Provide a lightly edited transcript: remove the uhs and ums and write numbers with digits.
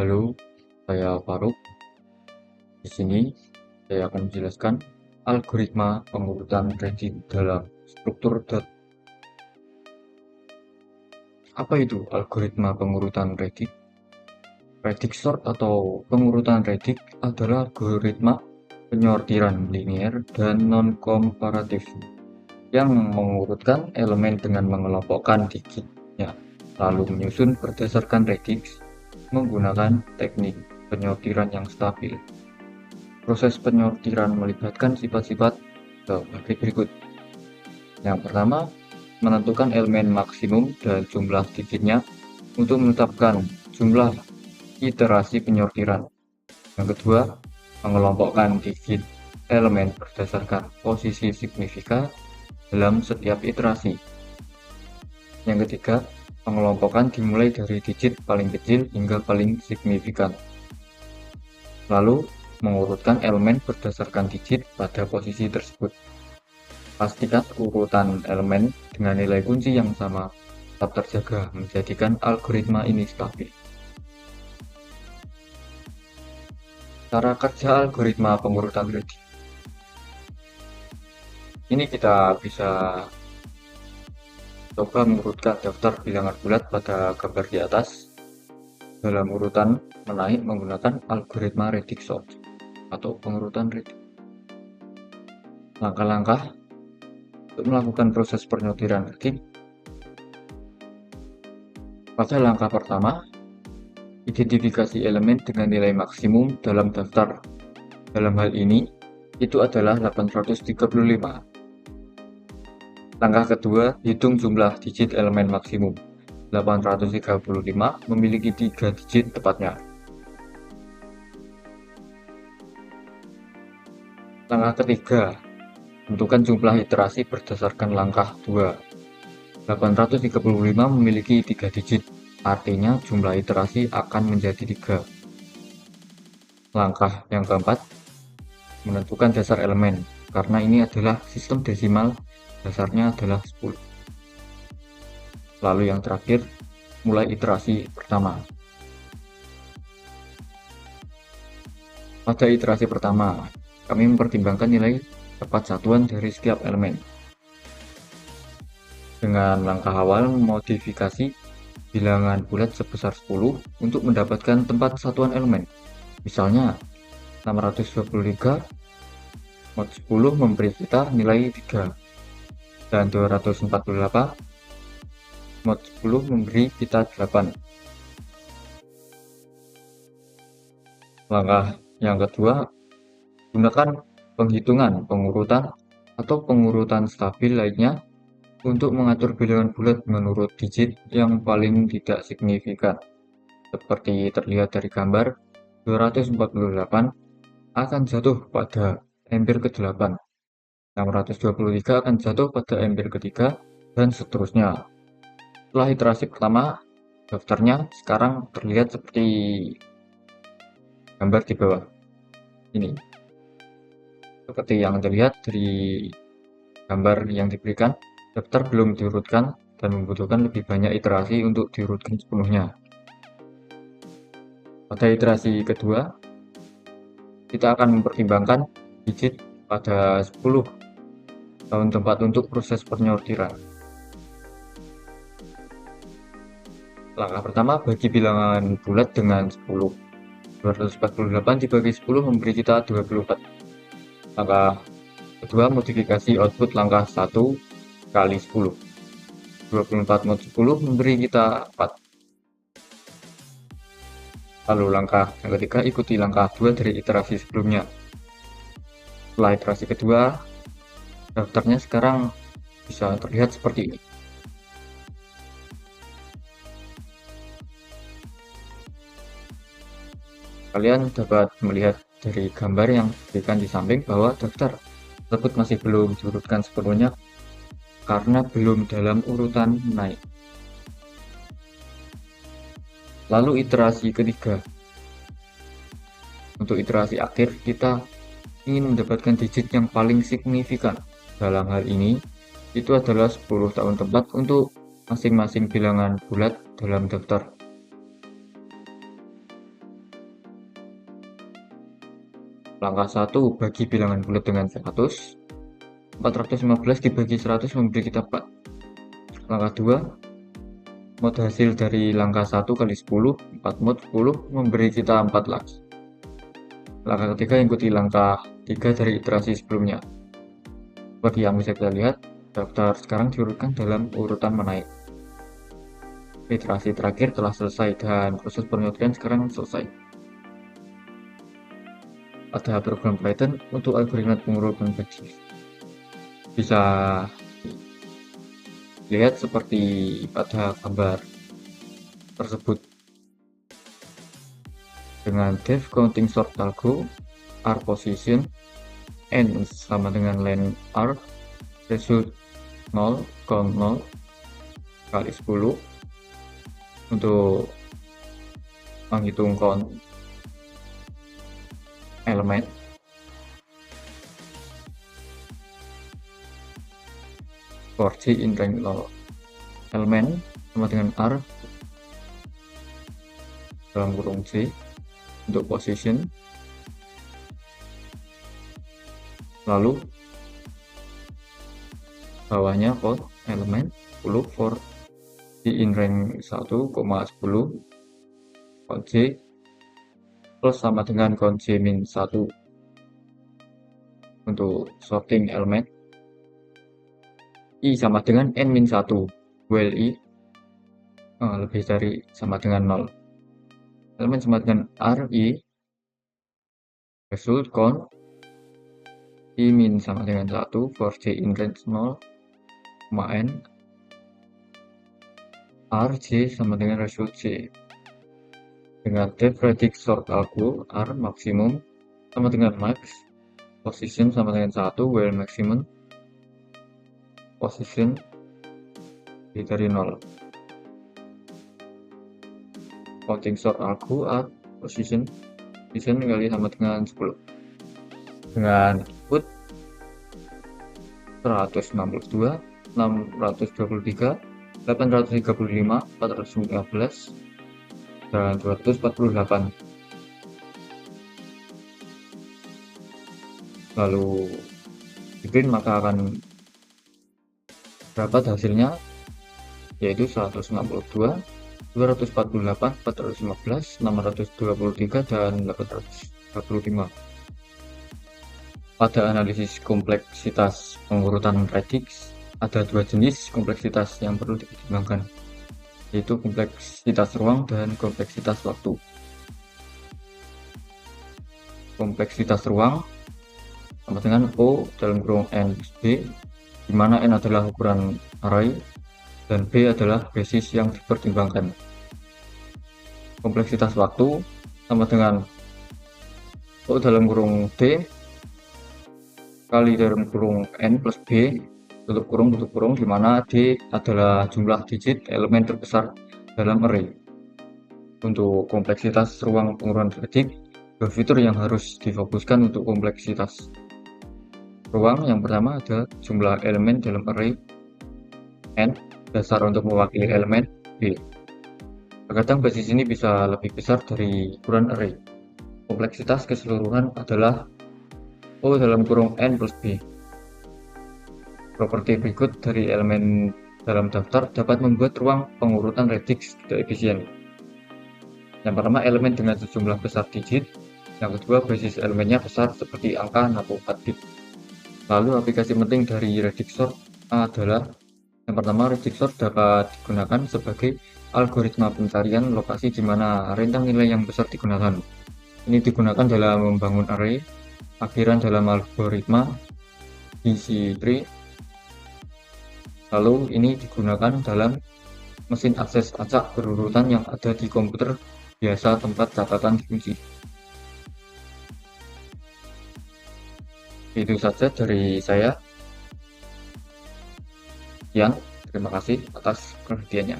Halo, saya Faruk. Di sini saya akan menjelaskan algoritma pengurutan redik dalam struktur dot. Apa itu algoritma pengurutan redik? Redik sort atau pengurutan redik adalah algoritma penyortiran linear dan non-komparatif yang mengurutkan elemen dengan mengelompokkan digitnya, lalu menyusun berdasarkan redik menggunakan teknik penyortiran yang stabil. Proses penyortiran melibatkan sifat-sifat sebagai berikut. Yang pertama, menentukan elemen maksimum dan jumlah digitnya untuk menetapkan jumlah iterasi penyortiran. Yang kedua, mengelompokkan digit elemen berdasarkan posisi signifikan dalam setiap iterasi. Yang ketiga, pengelompokan dimulai dari digit paling kecil hingga paling signifikan. Lalu, mengurutkan elemen berdasarkan digit pada posisi tersebut. Pastikan urutan elemen dengan nilai kunci yang sama tetap terjaga, menjadikan algoritma ini stabil. Cara kerja algoritma pengurutan redik. Ini kita bisa coba mengurutkan daftar bilangan bulat pada gambar di atas dalam urutan menaik menggunakan algoritma redik sort atau pengurutan redik. Langkah-langkah untuk melakukan proses penyortiran redik. Pada langkah pertama, identifikasi elemen dengan nilai maksimum dalam daftar. Dalam hal ini, itu adalah 835. Langkah kedua, hitung jumlah digit elemen maksimum. 835 memiliki 3 digit tepatnya. Langkah ketiga, tentukan jumlah iterasi berdasarkan langkah 2. 835 memiliki 3 digit, artinya jumlah iterasi akan menjadi 3. Langkah yang keempat, menentukan dasar elemen, karena ini adalah sistem desimal, dasarnya adalah 10. Lalu yang terakhir, mulai iterasi pertama. Pada iterasi pertama, kami mempertimbangkan nilai tepat satuan dari setiap elemen. Dengan langkah awal memodifikasi bilangan bulat sebesar 10 untuk mendapatkan tempat satuan elemen. Misalnya, 623 mod 10 memberi kita nilai 3, dan 248 mod 10 memberi kita 8. Langkah yang kedua, gunakan penghitungan pengurutan atau pengurutan stabil lainnya untuk mengatur bilangan bulat menurut digit yang paling tidak signifikan. Seperti terlihat dari gambar, 248 akan jatuh pada empir ke-8, 623 akan jatuh pada empir ke-3, dan seterusnya. Setelah iterasi pertama, daftarnya sekarang terlihat seperti gambar di bawah ini. Seperti yang terlihat dari gambar yang diberikan, daftar belum diurutkan dan membutuhkan lebih banyak iterasi untuk diurutkan sepenuhnya. Pada iterasi kedua, kita akan mempertimbangkan digit pada 10 tahun tempat untuk proses penyortiran. Langkah pertama, bagi bilangan bulat dengan 10. 248 dibagi 10 memberi kita 24. Langkah kedua, modifikasi output langkah 1 kali 10. 24 mod 10 memberi kita 4. Lalu langkah yang ketiga, ikuti langkah 2 dari iterasi sebelumnya. Setelah iterasi kedua, daftarnya sekarang bisa terlihat seperti ini. Kalian dapat melihat dari gambar yang diberikan di samping bahwa daftar tersebut masih belum diurutkan sepenuhnya karena belum dalam urutan naik. Lalu iterasi ketiga. Untuk iterasi akhir, kita ingin mendapatkan digit yang paling signifikan. Dalam hal ini, itu adalah 10 tahun tempat untuk masing-masing bilangan bulat dalam daftar. Langkah 1, bagi bilangan bulat dengan 100. 415 dibagi 100 memberi kita 4. Langkah 2, mod hasil dari langkah 1 kali 10, 4 mod 10 memberi kita 4 lagi. Langkah ketiga, ikuti langkah 3 dari iterasi sebelumnya. Seperti yang bisa kita lihat, daftar sekarang diurutkan dalam urutan menaik. Iterasi terakhir telah selesai dan proses penelitian sekarang selesai. Ada program Python untuk algoritma pengurutan teks. Bisa lihat seperti pada gambar tersebut. Dengan def counting sort algo, r position, n sama dengan len r, result 0, count 0, kali 10 untuk menghitung count elemen. For j in rank 0, elemen sama dengan r dalam kurung j untuk position, lalu bawahnya count elemen 10 for j in rank 1, 10 count j plus sama dengan count j min 1 untuk sorting elemen. I sama dengan n min 1, while i lebih dari sama dengan 0. Elemen sama dengan r i, result count i min sama dengan 1 for j in range 0, n r j sama dengan result j. Dengan def radix sort algo, r maksimum sama dengan max, position sama dengan 1, while maximum position lebih dari 0. Counting sort algo, r position kali sama dengan 10. Dengan input 162, 623, 835, 415, dan 248. Lalu di print maka akan dapat hasilnya yaitu 162, 248, 415, 623, dan 835. Pada analisis kompleksitas pengurutan radix, ada dua jenis kompleksitas yang perlu dipertimbangkan, yaitu kompleksitas ruang dan kompleksitas waktu. Kompleksitas ruang sama dengan O dalam kurung N plus B, di mana N adalah ukuran array dan B adalah basis yang dipertimbangkan. Kompleksitas waktu sama dengan O dalam kurung D kali dalam kurung N plus B tutup kurung, di mana D adalah jumlah digit elemen terbesar dalam array. Untuk kompleksitas ruang pengurutan radix, dua fitur yang harus difokuskan untuk kompleksitas ruang. Yang pertama ada jumlah elemen dalam array N, dasar untuk mewakili elemen B. Terkadang basis ini bisa lebih besar dari ukuran array. Kompleksitas keseluruhan adalah O dalam kurung N plus B. Properti berikut dari elemen dalam daftar dapat membuat ruang pengurutan radix tidak efisien. Yang pertama, elemen dengan sejumlah besar digit. Yang kedua, basis elemennya besar seperti angka 64 bit. Lalu aplikasi penting dari radix sort adalah yang pertama, radix sort dapat digunakan sebagai algoritma pencarian lokasi di mana rentang nilai yang besar digunakan. Ini digunakan dalam membangun array, akhiran dalam algoritma BC tree. Lalu ini digunakan dalam mesin akses acak berurutan yang ada di komputer biasa tempat catatan dikunci. Itu saja dari saya. Terima kasih atas perhatiannya.